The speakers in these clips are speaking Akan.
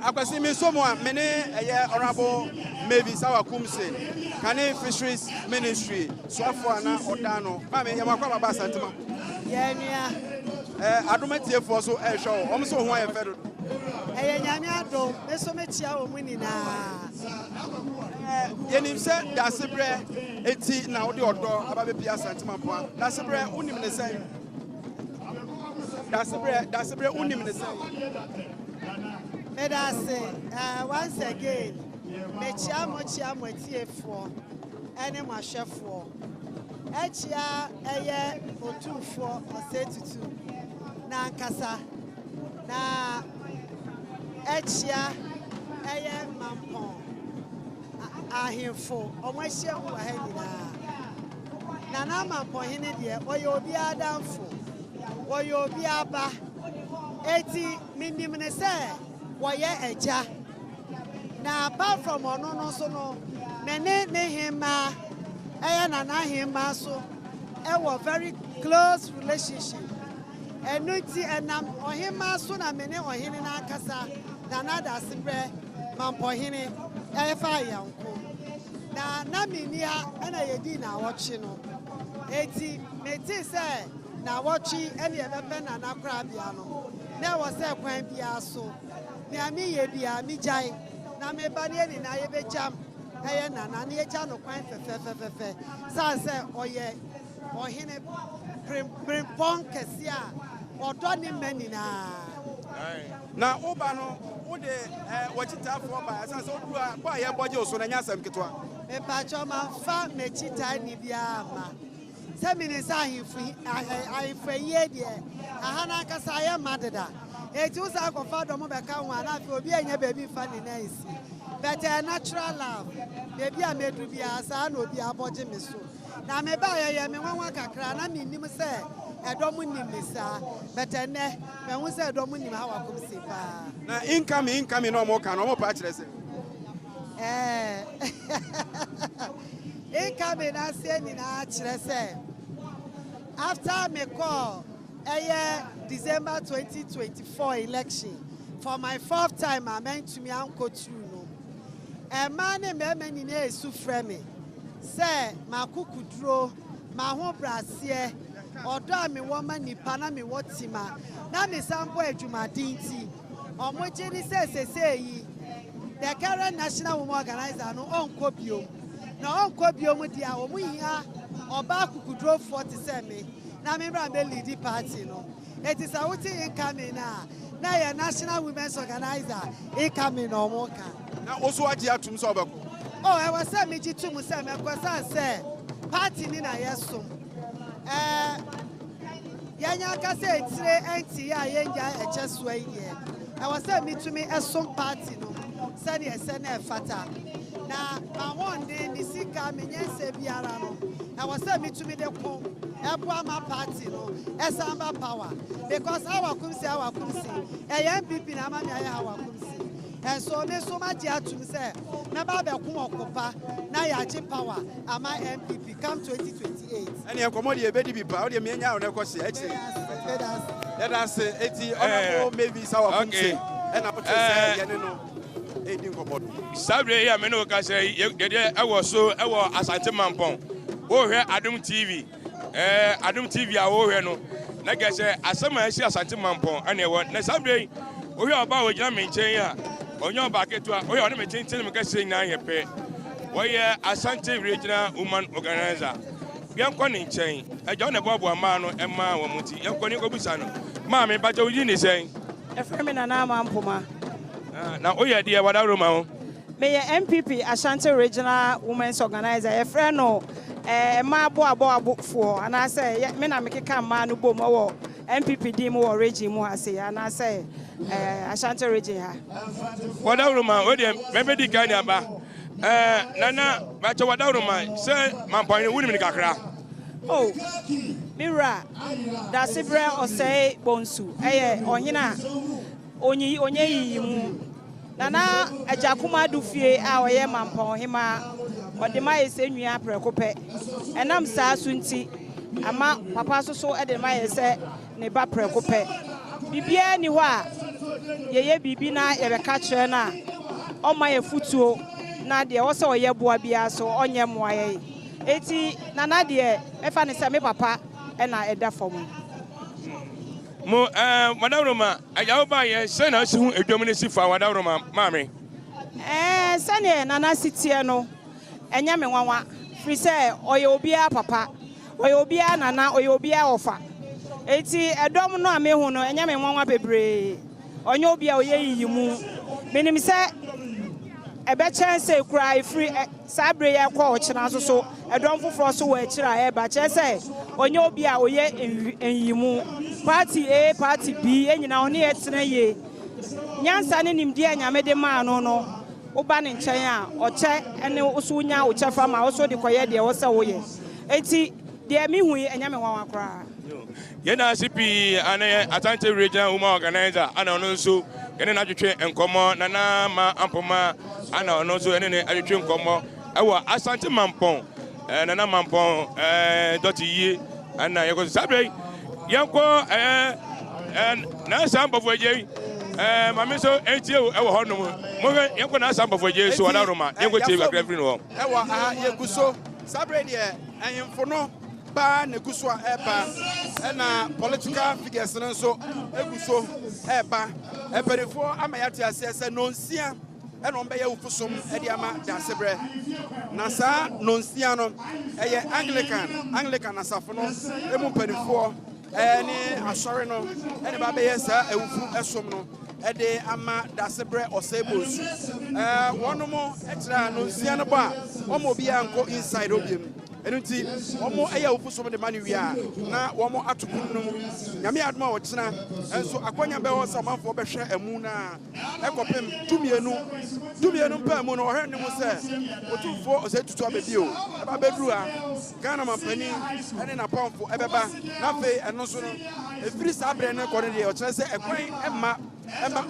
Akwasimi someone many honorable maybe Sawa Kumse, Kane Fisheries Ministry, Swafuana Odano, Mami Yamakwa Basantima. Yeah, Adometi for so a show, almost one federal. Adom, there's so much our winning. Yenim said that's a bread, 80 now the order about the Asante Mamponghene. That's a bread, unim the same. That's a bread, unim the same. Let us say, once again, Mechiamo TF4, and my chef for. Echia, a 2 4 or 32. Na Kasa, na Echia, a Mampong. Ahimfo omwahia wo ahanyina Nana Mamponghene de oyo obi adamfo oyo obi aba eti minim ne se woye eja na apart from ono no so no ne hima Nana hima so very close relationship enuti enam ohima so na mene ohene na akasa Nana da sibre Mamponghene yanko na minia ana yedi na watchi no eti meti say na watchi ene ebebe na nakra bia no na wo say kwan bia so me ami ye bia mi jai na me ba ne ni na ye bejam na na ye ja no kwan fefe sa say oye ohene primpon kesia odo ni menina na oba no wode wachita for ba asa so do a kwa ye boje so na nyasam kitwa me pa choma fa mechita ni bia ma se minisa ahifu ye de aha na kasa ye madeda eti usa akofa do mo be ka ho ana fi obi anya baby fa ni na isi but a natural love baby amedu bia asa na obi aboje me so na me ba ye me nwanwa kakra na me nim se Adom nimisa but ene me hu se Adom nim ha wakom se pa na income no mo kan no mo pa kire se income na se ni na kire se after me call December 2024 election for my 4th time I meant to me anko true no e man me ni na esu frɛ me se makukuduro ma ho brasie odo mi woma nipa na mi wotima na mi sambo adwumadin ti omoje ni se yi the current national women organizer no onko biom na onko biom dia omu hia oba kukudro 40 me na me bra be lead party no it is a wuti incoming na ya national women's organizer incoming no mo kan na oso agi atum so obako oh I was say me jitu mu say me kwasa say party ni na yeso Yanya kase etire enti ya yenja echeso ye I was say me to me esom party no sani esene fata na ma wonde ni sika me nyense biara no I was say me to me de ko ebo ma party no esamba power because our kumsi MPP na ma me aye our kumsi and so me so much atum say na ba be ko okopa na ya chi power ama MPP come 2028 and e komodi e bedi bi pa o de me nya o na ko se echi let us say eti honorable maybe sawa kumse and I put say ye no edin komodi sabre ya me no ka say de e wo so e wo Asante Mamponghene wo hwe Adom TV Adom TV a wo hwe no na ga say asema esi Asante Mamponghene ane wo na sabre wo hwe oba wo gina me nchen ya onyo ba ketu a wo hwe me nchen me ka say na ye pe wo ye Asante Regional Women Organizer yankɔ ne nkyɛn agya na boaboa maa no ɛma wɔ muti yankɔ ne kobusa no maa me baje oyi ne sɛn efre me Nana Mamponghene na oyɛ de wada roma ho me ye MPP Asante Regional Women's Organizer efre no ma abo fo ana sɛ me na me keka ma no bom wɔ MPP dim wɔ region mu ase ana sɛ Asante region ha wada roma o de me di kan aba Nana bache wada roma sɛ Mamponghene wuni me kakra oh mira da sibre osei bonsu onyina onye yi mu Nana ajakuma du fie a oye Mamponghene ma ode ma yese nwia prekope enam saa sunti ama papa so de ma yese ne ba prekope bibia ni ho a yeye bibi na yebeka kire na oma ye futuo na de wo se oye boa bia so onye moaye eti nana de efa ne se me papa e na eda fom mo madam Roma ayawo ba ye se na si hu edwom ne si fa madam Roma maame sane nana sitie no enya me nwanwa free say oye obia papa oye obia nana oye obia ofa eti edom no amehu no enya me nwanwa bebre onye obia oye yiyimu menim se ebe chance kura free sabre ya kwa ochina so edom foforo so wa akira e ba chance onye obia oye enyimu party A party B enyina oni etena ye nyansa ne nimdi anyame de ma no oba ne nchen a oche ene oso nya oche fama oso de koye de wo se wo ye eti de mi hu enya me wanwa kra ye na CP ane Asante regional woman organizer ana ono nso ene na twetwe enkomo nana ma ampoma ana ono nso ene ne atwetwe enkomo ewo Asante Mampong nana Mampong doti yi ana ye ko sabre yanko na samba foje mami so etie ewo hono mo yanko na samba foje so wada Roma yanko tie ba grafri no ewo ye guso sabre de ayemfo no ba ne guso eba na political figures nso eguso eba eperifo amayate asese nonsia eno mbe ye ufusom edi ama dasebre na sa nonsia no eye Anglican asafo no emu perifo ni asori no eni ba be yesa ewufu esom no ede ama dasebre osebos wonomo etra nonsia no ba omo bia nko inside obiem enunti omo eya ofusom de mani wia na omo atokunu no nyame adoma wo kyena enso akwanya be wo samanfo be hwe emu na ekopem tumienu pa mu no ohwe ne mu se otumfo osetutu abebio eba bedru a Ghana mampani ene na pamfo ebeba na fe eno so no efiri sabre ne kore de o kyerɛ se ekwan emma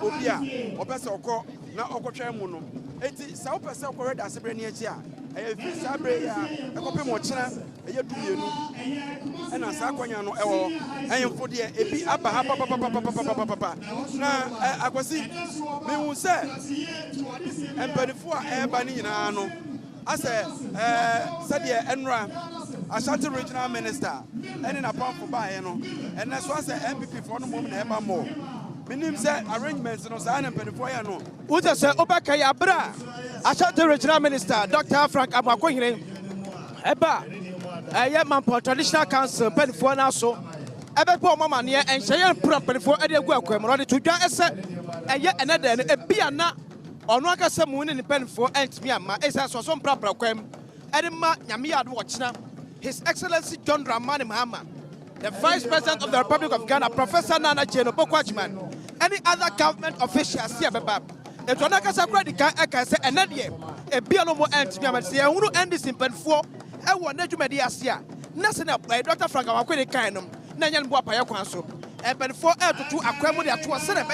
obi a opese okɔ na okɔtwa mu no enti sa opese okɔ da sabre ne achi a efiri sabre ya ekopem o kyena eye tumienu ena sa akwanya no ewo enfo de ebi aba ha papa na akwasi me hu se empanifo a eba ni nyina no ase said enra Ashanti regional minister ene na pamfo bae no ene so ase MPP for no mom na eba mo minim se arrangements no sa na empanifo ya no uze se obaka ya bra Ashanti regional minister Dr. Frank Amakwehene eba eye Mampong traditional council empanifo na so ebe po mama ne enhye empanifo ade agu akwam no de tudwa ese eye ene de no ebia na ono akasa mu ne empanifo entimi ama esa so mpra kwam ede ma nyame ya do wochina His Excellency John Dramani Mahama, the Vice President of the Republic of Ghana, Professor Nana Jeno Bokwajman, any other government officials here, Baba. If you want to say, and then a no more end to me, I say, I want to end this in pen 4. I want to do Asia. Nothing up by Dr. Frank Amakwehene Kainum, Nanyan Bwapaya Kwanso, and pen 4 to 2 Aquamudia to a Senate,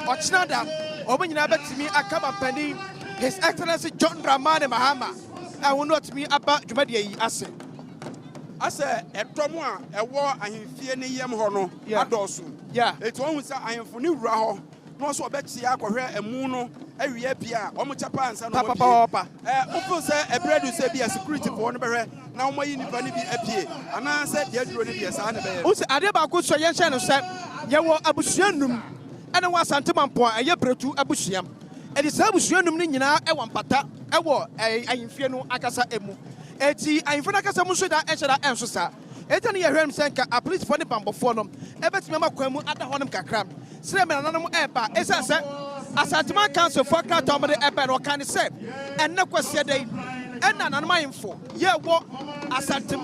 or Chinada, or when you have to me, I come up pending His Excellency John Dramani Mahama. I will not me about Jumadia Asset. Ase etomo a ewo ahemfie ne yem ho no adosu eto ohun sa ahemfo ne wura ho no so obeti akohwe emu no awie bia omo chapa ansa no papa ofu se ebredu se bia security for no behwe na omo yi nipa ne bi apie ana se de aduro ne bia sa na be o se ade ba ko so yen hye no se ye wo abusuanum ene wa Asante Mampong eye bretu abusuam edi sa abusuanum ne nyina e wampata e wo ahemfie no akasa emu eti ayinfona kasa mu so da enhyeda enso sa eta ne yehwem senka a police for ne bambofo no ebetime makwan mu ada honom kakra sire me nanom eba esa se Asante Council for Kratom de eba no kan se enne kwase dai enna nanom ayinfo ye wo Asante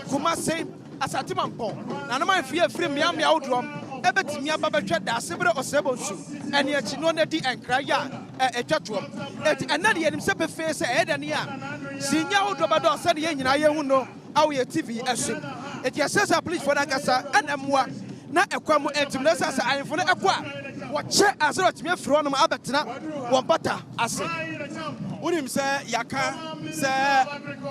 Kumase Asante Mampong nanom ayinfo ye free miam ya odrom ebetime ababetwa da sebre osebonsu ene achi no na di enkra ya etwatwom eti enna de yenim se befe se eda ne a sinya odobado se de nyina ye hu no awe TV esim eti asesa police for dakasa enemwa na ekwamu entim na sasa ayinfo no ekwa wo che asero timi afiro no abetena wo bata ase unim se yaka se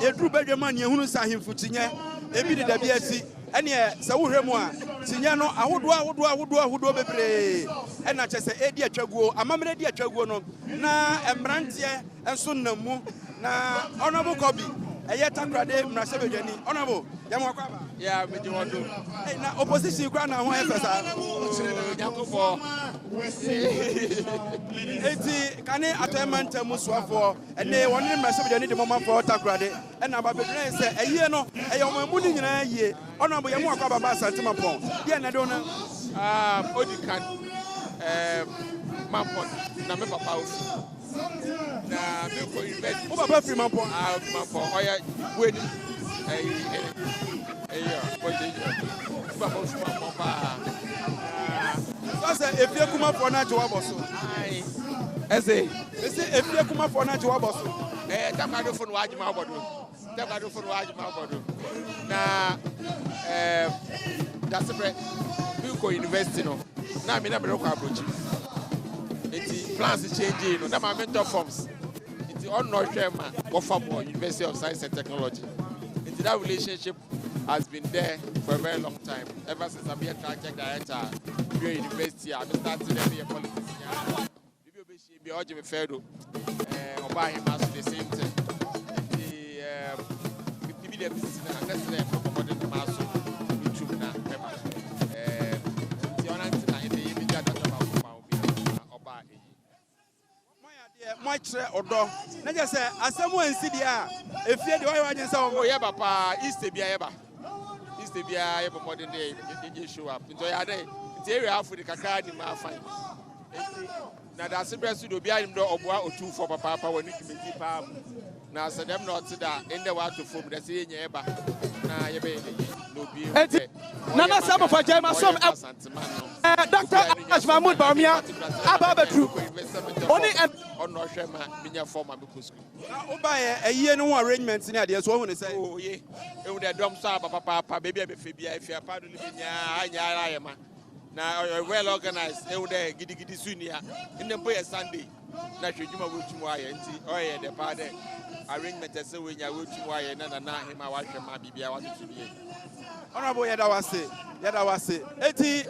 edru badwama ne hunu sa ahemfo tinye ebi de da bi asi ɛne sɛ wohwɛ mu a sinya no ahodoɔ bebree ɛna kyɛ sɛ ɛdi atwaguo amammerɛ di atwaguo no na mmeranteɛ nso nam mu na honorable Kobi ɛyɛ takrade mmarahyɛbadwani honorable yɛmɔ kɔ aba ya me di wodo na opposition kura na ho ɛfɛ saa yakofo eti kane atɛma ntamu soafoɔ ɛne wɔne mmarahyɛbadwani de mɔmanfoɔ takrade ɛna babedwene sɛ ɛyie no ɛyɛ ɔmo mu ne nyinaa yie honorable yɛmɔ kɔ aba ba Asante Mampong deɛ na do no odi kan Mampong na me papa ofi na me ko invest wo papa free Mampong Mampong oya weni papa ofi Mampong pa sɛ efie kumafoɔ na agye wabɔ so ɛsɛ efie kumafoɔ na agye wabɔ so tamadofo no wagye ma abodo na dasebrɛ Bilko University no na me na me rekɔ abrochi enti plans change no na ma mentor forms enti on no hwɛ ma wɔfa mo University of Science and Technology enti that relationship has been there for a very long time ever since I be a project director Bio University I started to be a politics bibi obeshi bi oje me fedo oba him as the same thing bibi the business na that's the for the maso YouTube na pema ti ona ntina inde yi bi jada ba ko oba eyi mo kyerɛ ɔdɔ na gye sɛ asɛm ansi deɛ a efie deɛ ɔyɛ wagye sɛ o yɛ ba pa East bia yɛ ba modern day you show up nto ya dey nti area afu de kakra di ma afan na da se bresu do bia nim do oboa otu for papa wani kimeti pa na se dem not da inde wa to form da se nya eba na ye be no bi Nana Sama for Jema Som Dr. Mahmoud Bawumia Ababetru only on no shema minya form abekusku oba ɛyie no arrangements ni adeɛ so wo hu ne sɛ oh ye e wo de dom so papa baby abefe bia efia pa do binya anya ara yema na well organized e wo de gidigidi sunia inde mpo ye Sunday na hwedwuma wotumu aye nti oye de pa de arrangement ese we nya wotumu aye na hima wahwema bibia watoto bie honorable yadawase eti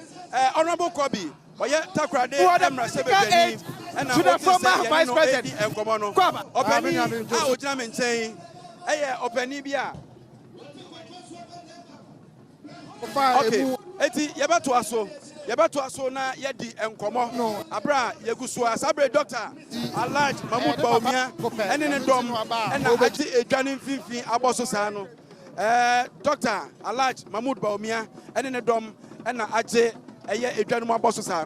honorable Kobi oye takrade mmarahyɛbadwani to the former vice president enkomo no opani a ogina me nkyɛn ɛyɛ opani bi a okay eti yɛbɛto aso na yɛdi enkomo abra yeguso asabre Dr. Alhaji Mahmoud Bawumia ɛne ne dɔm ɛna agye edwane mfimfin abɔso saa no Dr. Alhaji Mahmoud Bawumia ɛne ne dɔm ɛna agye ɛyɛ edwane mu abɔso saa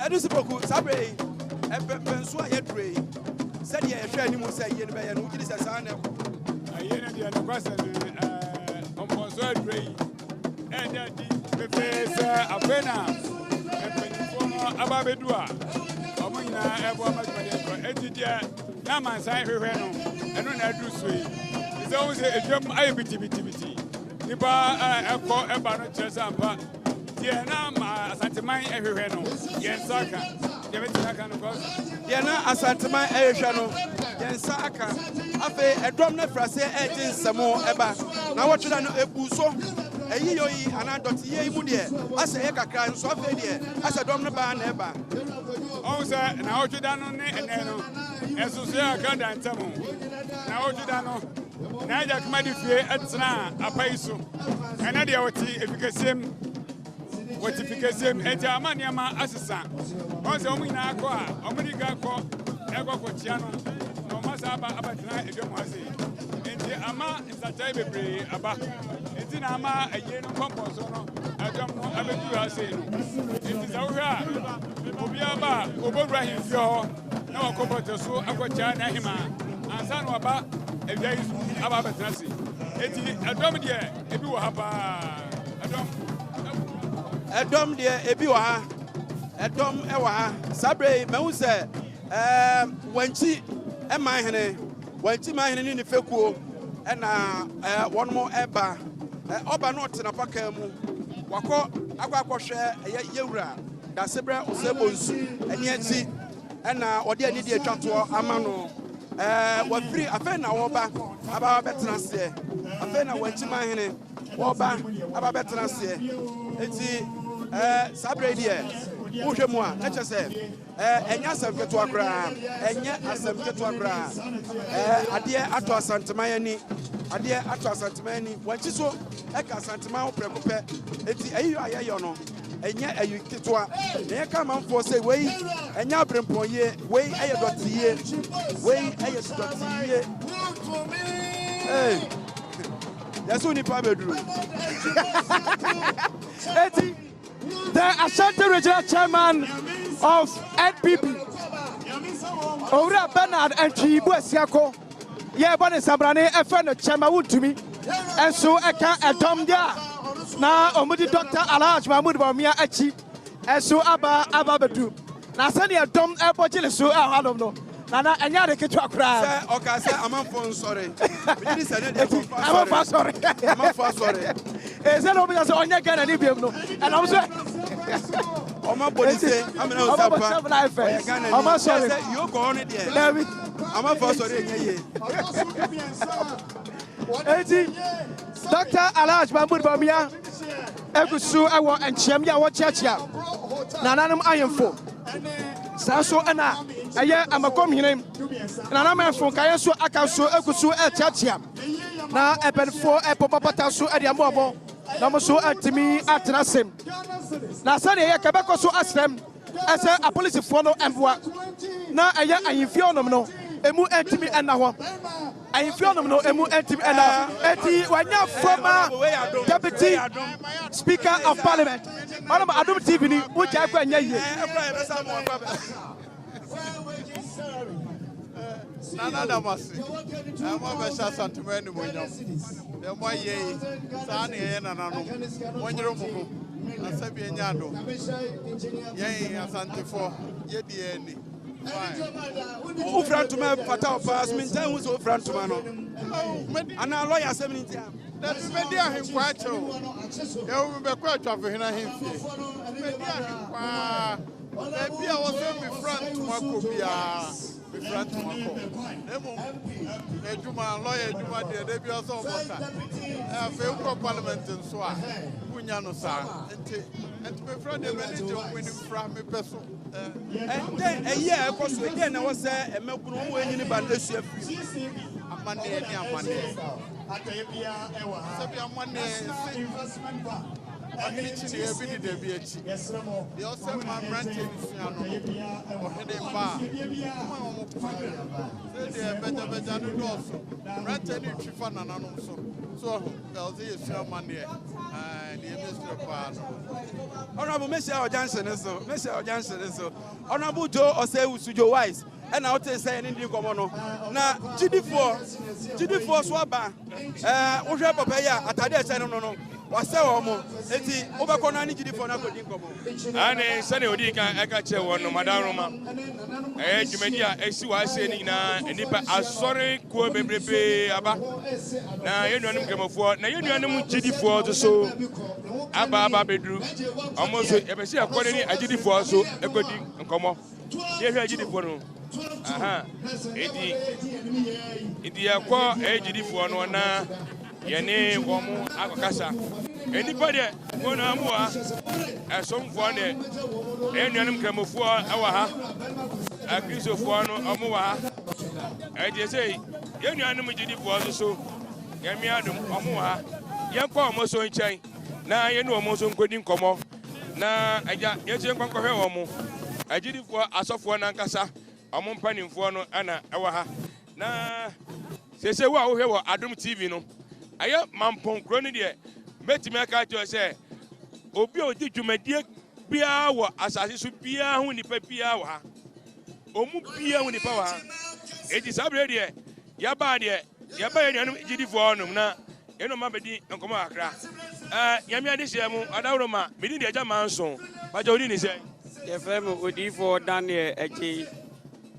Edusipoku sabre penso a yedre said ye hwe ani mu say ye ne be ye no gidi say sa na aye na dia no kwasa omponso adre e da di pepe sa afena penifo no ababedu a omo nyina ebo amadwade ko etidia na mansan hwehwe no eno na adu so yi se o se edwam aye bitibiti nipa ekọ eba no kyerɛ sɛ ampa na Asante Man ehwehwe no yensa aka de betina aka no cause de na Asante Man ehwehwe no yensa aka afi edom na frase eje nsemo eba na wotweda no ebu so eyi yoyi anadoti ye mu de asa ye kakra nso afi de asa dom no ba na eba on se na wotweda no ne ene no esusu ya aka da ntamo na wotweda no na ja kuma de fie etena apai so ena de woti efikasem Watification eti amaniama asisa onse omina akọ a omiriga akọ egwakọchiano no masa abatina edwom ase enti ama nsatai bebre aba enti na ama aye no komposo no edwom no abedu ase no enti zawhwe a obi aba obowura himfio na wakoboto so akọcha na hima ansa no aba evia yi aba betrasi eti Adom de ebi wo ha pa Adom de ebi wo ha Adom e wo ha sabre mehu se wanchi e man hene wanchi man hene ni fekuo e na won mo eba oba no tena paka mu wakọ akọhwe yewura da sebre osebonsu eni ati na ode ani de atwato ama no wafiri afa na woba aba betena se afa na wanchi man hene woba aba betena se eti sabre de wohwe mu a eche se enya asem keto akra enya asem keto akra ade ato asanteman ani ade ato asanteman ani wanchi so eka asanteman oprekope eti ayi ayayo no enya ayi keto a ne ka manfo say wey enya abremponye wey aye dotiye wey aye dotiye yaso ni pa bedru eti the Asante Regional Chairman of NPP, Owura Bernard and Chibu Esiako, ye bone sabrane efe no chairman wutumi, enso eka Adom dia na omudi Dr. Alhaji Bawumia achi, enso aba bedu. Na sani Adom ebojile so Adom no. Nana enya de ketu akra. Say okay say Amamfor sorry. Me say na dey Amamfor sorry. Amamfor sorry. Say no be say onya Ghana ni biem no. And I'm say Oma police amena osapa. Oma sorry. Say you go on there. David. Amamfor sorry enye ye. Eti Dr. Alhaji Bawumia egusu ewo enchiam ya wo chiachia. Nananum ayemfo. Saso ana aye amakomhene na na manfo kaye so aka so egusu etiatia na ebenfo epopopata so ade amobo na mo so atimi atrasem na sane ye kebeko so asrem ese apolisifo no emboa na aye ayimfio no emu atimi ena ho ayimfio no emu atimi ena eti wanya former deputy speaker of parliament Adom TV ni wo ja kwa nya ye Nana damasi. Amo besha santumeni monyam. Demo ye. Sani ye nanano. Monyero mugo. Asabi enyado. Ye asante fo. Ye dieni. Who frantuma pata pass me time who so frantuma no. Ana lawyer 70. That media him kwacho. Ye be kwacho afehina himfie. Media him kwa. Ebi a wo se me frantuma ko bia. Front Mako. Ejuma lawyer Ejuma de be also water. Fair Parliament and so on. Punyano sa. And my friend the manager winning from me person. And then a year because again I was there and Melbourne winning about this year. Money Sabia money. I'm going to be the beach. The also man rented or heading bar. They better also. Rented Chifan and also. So, there's a money and the Mr. Pan. Honorable Michelle Johnson is so. Michelle Johnson is so. Honorable Joe or say Sujo Wise. And I'll tell say anything common. Now, GD4 Swaba. Oja Papaya, Atade Channel no. Wase omo eti obekona ni GD4 na godin komo ane sane odi kan eka che wono madaroma dwumadi a esi wa ase ni na enipa asori ko bebrebe aba na yenuanum kemofo na yenuanum GD4 so aba bedru omo so ebesi akore ni GD4 so egodin nkomo ye hwe GD4 no aha edi akọ GD4 no na yene womu akokasa enipa de wona muwa esomfo ne enuanum kramofo awa ha akrisofo no omuwa ha eje sei yenuanum GD4 so yemi adom omuwa ha yenko omoso nchen na yenu omoso nkodi nkomo na aja yeche nkwankwohwe womu GD4 asofo na nkasa omumpanimfo no ana awa ha na sese wo a wo hwe wo Adom TV no Aya Mamponghene ni de metime aka jo se obi odi dwumadie bia wo asase so bia hu nipa bia wa omu bia hu nipa wa edi sabre de ya ba de yɛba yɛ nuanom gyidifoɔ nom na yɛno ma bɛdi nkɔmmɔ akra yɛme ade hyɛ mu adaworo ma medi deɛ agya ma nso bagya wodi ne sɛ yɛfrɛ me odiyifoɔ Daniel Agye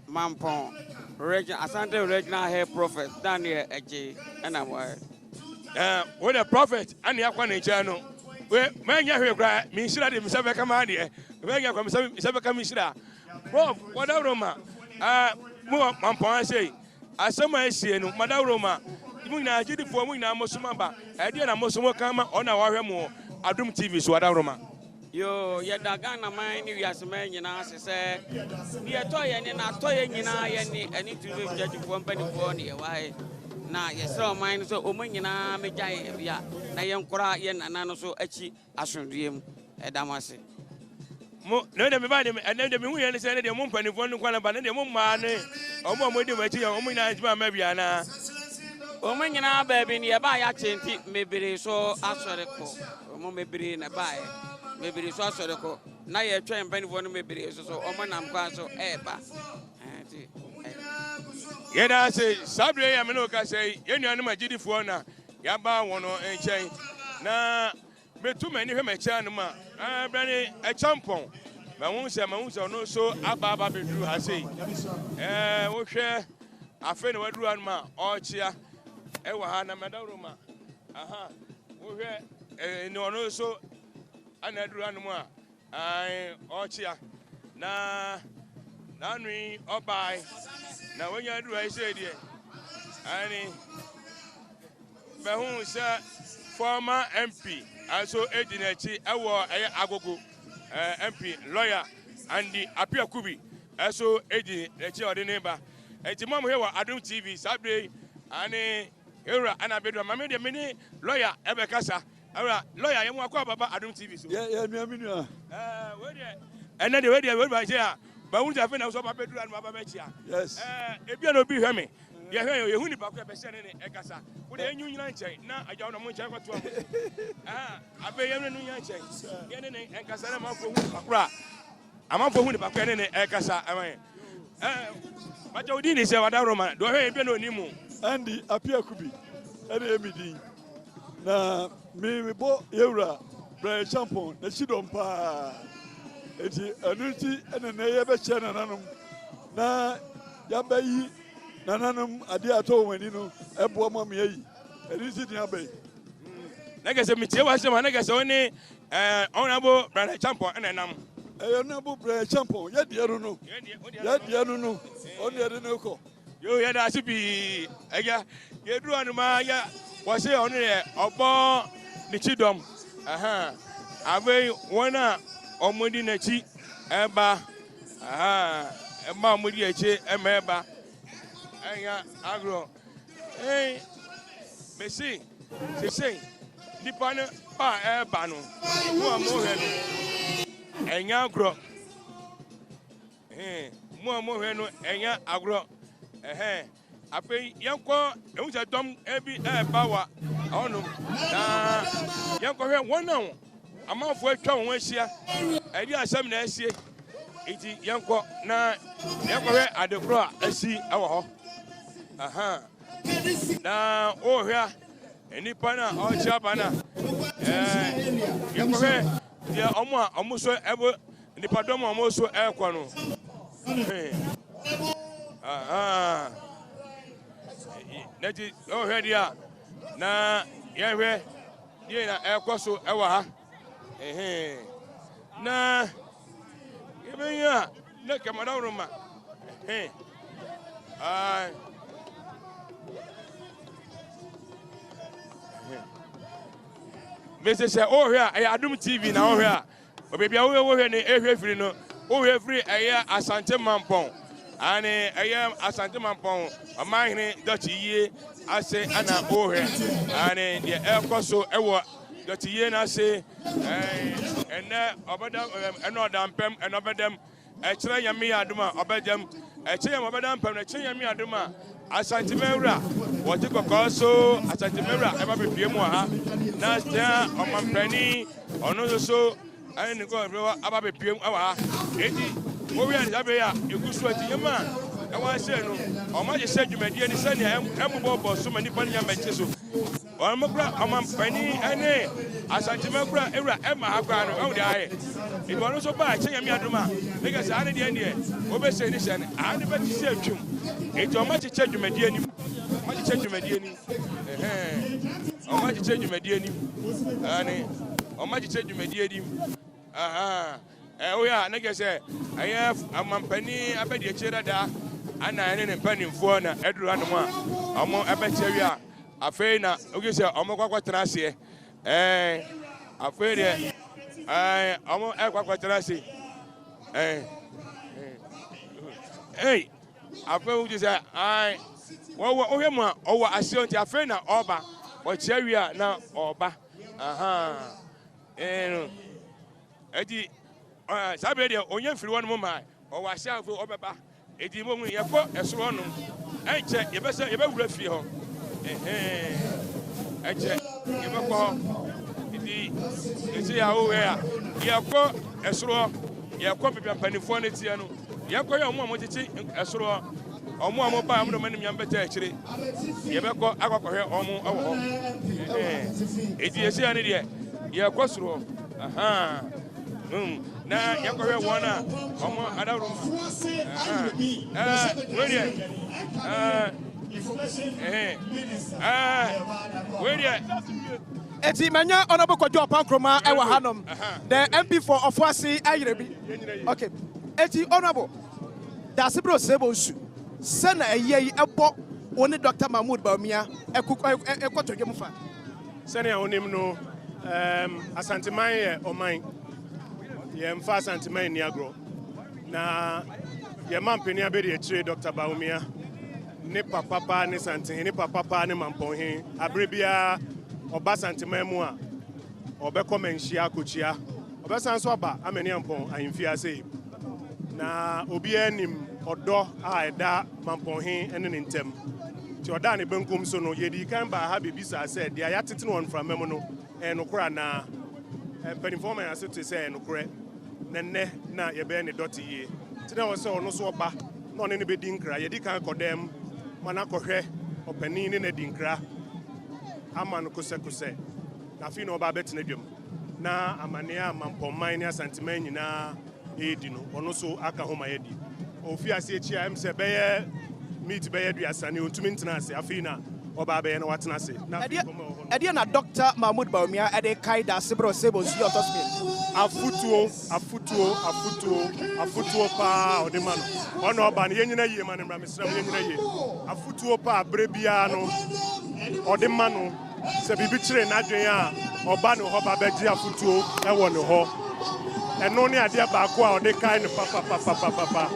Mampong Asante Regional Head Prophet Daniel Agye ɛna mo wo the prophet ane akwa ne nkyɛn no manya hwɛ kora menhyira de mesɛ bɛka ma adeɛ manya kora mesɛ bɛka menhyira prof wadaworo ma mo Mampong asɛi asɛm a asie no madaworo ma mo nyinaa gyidifoɔ mo nyinaa mosoma ba ɛdeɛ na mosomo ka ma ɔna wahwɛ mo Adom TV so wadaworo ma yo yɛda Ghana man ne wiasema nyinaa se sɛ ne yɛtɔ yɛ ne na atɔ yɛ nyinaa yɛ ne ɛne turu gyagifoɔ mpanimfoɔ ne yɛwae na yɛsrɛ ɔman no sɛ ɔmo nyinaa megya yɛ bia na yɛnkora yɛ nana no so akyi asomdue mu ɛda mo ase mo na de me ba de ɛnɛ de me hu yɛ ne sɛ ne de mo mpanimfoɔ no kwana ba ne de mo mmaa ne ɔmo a mo di mo akyi yɛ ɔmo nyinaa ntima ma bia na ɔmo nyinaa baabi ne yɛba yɛakyɛ nti mebere so asɔre kɔ ɔmo mebere na baɛ mebere so asɔre kɔ na yɛtwa mpanimfoɔ no mebere so ɔmo nam kwan so ɛɛba yɛda sɛ sabere yɛ me ne woka sɛ yɛnuanom agyidifoɔ na yɛaba wɔ no nkyɛn na metu m'ani hwɛ m'akyia no ma bra ne ɛkyampɔn mahu sɛ ɔno so aba bɛduru ha sei wohwɛ afei na waduru ha no ma ɔkyea ɛwɔ ha na madaworo ma aha wohwɛ ne ɔno so ana aduru ha no mu a ɔkyea na nanoi ɔbae na when you do I say dear and Bahu sir former MP also Edinachi Awa Agogo MP lawyer and the Apia Kubi also Edi the or the neighbor and the mom here were Adom TV Saturday and here and I bedroom mammy the mini lawyer Ebekasa lawyer you want about Adom TV so and then the way they were by here. But we have been also my bedroom and my bedroom. Yes. If you don't be me, you hear you only back up a sending a cassa. Would a new chain? Now I don't know much. I pay every new chain. Getting a cassa. I'm up for who the back in a cassa. But you didn't say what I Roman. Do I have no Nemo? Andy appear could be any meeting. Now, me bought Eura, Brian Champon, the Shidompa. Eti anuti ene na yebe che nananum na yabayi nananum ade ato wani no ebo ma me yi anuti din abai na gese mi tie wa se ma na gese oni honorable Brian Champon ene nam honorable Brian Champon ye die no oni ade no ko yo ye da sibi eya ye duru anu ma ya wo se onu ye obo ni chidom aha abai wona Omudi Nachi Eba Mamudi Eche Emeba Aya Agro Hey Messi say Nipana Pa Ebano Muamoheno Enya Agro Muamoheno Enya Agro Ape Yanko Eunja Dom Ebi Bawa Ono Na Yanko one now Amammer3 atwa won ahia edi asem na asie iti yenko na yekohwe adekro asi ewo ho aha na ohwa enipa na ochia bana yekohwe dia omo a omo so ebo enipa dom omo so ekọ no aha neti ohwe dia na yehwe dia na ekọ so ewo ha na yebenya na kamera roma Mr. Say oh here Adom TV na oh here obebia wo here ne ehwe firi no wo here firi Asante Mamponghene ane Asante Mamponghene Amammer3 doti yie ase ana oh here ane de ekoso ewo doti yie na se ene obedam eno dampem eno bedam ekire yame adoma obedam ekire yame obedam pem ekire yame adoma Asante Mewura wote kokoso Asante Mewura eba bepie mu ha na sta Amammer3 ono so ani ko aba bepie mu ha edi wo wi an zabe ya egusu ati yama want to say no. How much you said you made any sunny? I'm about so many money. I'm so. I'm a penny and Asante Mamponghene, Emma Hagan, oh, die. If you want to buy, say, I'm Adoma, because I need the end here. Over say this, and I never said you. It's how much you change your median. How much you change your median? How much you change your median? How much you change your median? Oh, yeah, nigga say, I have a Mamponghene, I bet you cheddar there, and I ain't penny for an Edward. I'm more abeteria. Afei na oge se omokwakwa ase afei de omo ekwakwa ase afei oge se wo ohwe mu a owo ase onti afei na oba wo chiawia na oba edi sabe de onye mfiri wonu mu ma owo ase afei obeba edi mo hu yefo esoro no enche yebese yebewura fie ho eche yebeko idi ese ya o ya yeko esoro yeko bibia panifo ne tie no yeko ya omo amochichi esoro omo amoba amdo manim yambeta akire yebeko akwakohwe omo awo ho idi ese ya ne de yeko soro na yakohwe wona omo adaru Eti manya honorable Kojo Pankroma ewa hanom. The MP for Ofuasi Ayirebi. Okay. Eti honorable. That's bro sebo nsu. Sena eyi ebo woni Dr. Mahmoud Bawumia ekoto dwem fa. Sena onim no Asante man ye oman. Ye mfa Asante man ni agro. Na ye mampeni abedi e Dr. Bawumia. Ne papa ne Asante ne papa ne Mamponghene abrebia oba Asante mamu a obekọ menhia akochia obesan so aba amani ampon ahemfia sei na obi anim odo a eda Mamponghene ene ne ntem ti oda ne benkum so no yedi kan ba ha bebisa se dia ya tete no from memo no enokora na penifoma ya se to se enokore nenne na ye be ne dot ye ti na wo se ono so oba na one ne be di nkra yedi kan kodem mana kohwe opani ne na di nkra ama no kose na fi no oba betena dwam na amane a Mamponghene ne Asante man nyina edi no ono so aka homa yedi ofi ase echi am se beye meet beye duasane ontumi ntena ase afi na oba beye na watena ase na edi na Dr. Mahmoud Bawumia ede kaida sebro sebo si otosme afutuo pa odemano ono oba ne yenyina yie ma ne mra mesram yenyina yie afutuo pa abrebia no odemano se bibi kire na dwen a oba no ho ba beji afutuo e wo ne ho eno ne ade ba ko a ode kai ne papa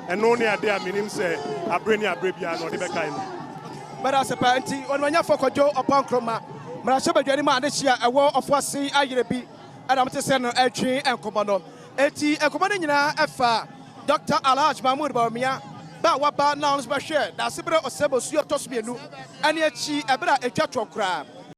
eno ne ade a minim se abreni abrebia no ode be kai no bara se pa nti onwanya fokojo Opankroma mara se badwani ma ade hia ewo Ofuasi Ayirebi Adam te se no atwi enkomo no eti enkomo ne nyina efa Dr. Alhaji Mahmoud Bawumia ba waba na ons ba hwe da sebre osebo suyo tosmienu ane achi ebra etwa twokra